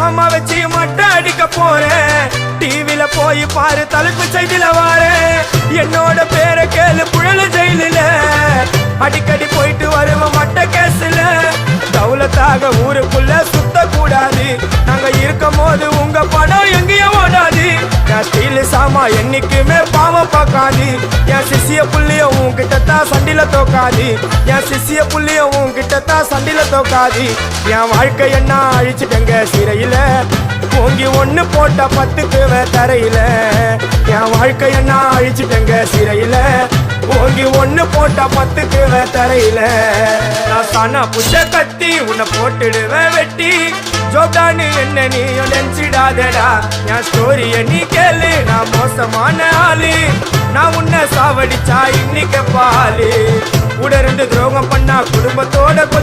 சாமா வச்சு மட்டை அடிக்க போறேன். டிவில போய் பாரு தலைப்பு செய்தில வாரேன். என்னோட பேரை கேளு புழல ஜெயில அடிக்கடி போயிட்டு வருவோம் மட்ட கேஸ்ல. தௌலத்தாக ஊருக்குள்ள சுத்த கூடாது. நாங்க இருக்கும் போது உங்க படம் எங்கேயும் ஓடாது. என் ஸ்டீல் சாமா என்னைக்குமே பாவம் பார்க்காது. என் சிசிய புள்ளிய உன்கிட்ட தான் சண்டில தோக்காது. என் சிசிய புள்ளிய உன்கிட்ட தான் சண்டில தோக்காது. என் வாழ்க்கை என்ன அழிச்சிட்டங்க சிறையில. ஓங்கி ஒண்ணு போட்ட 10க்கு தரையில. என் வாழ்க்கை என்ன அழிச்சிட்டங்க சிறையில. ஓங்கி ஒண்ணு போட்ட 10க்கு தரையில. நான் சானா புஷ கத்தி உன்னை போட்டுடுவேன் வெட்டி. ஜோப்டானு என்ன நீ நினைச்சிடாதடா. என் ஸ்டோரிய நீ கேளு. நான் மோசமான ஆளு. நான் உன்னை சாவடிச்சா இன்னைக்கு பாலு. கூட 2 துரோகம் பண்ணா குடும்பத்தோட கொத்தி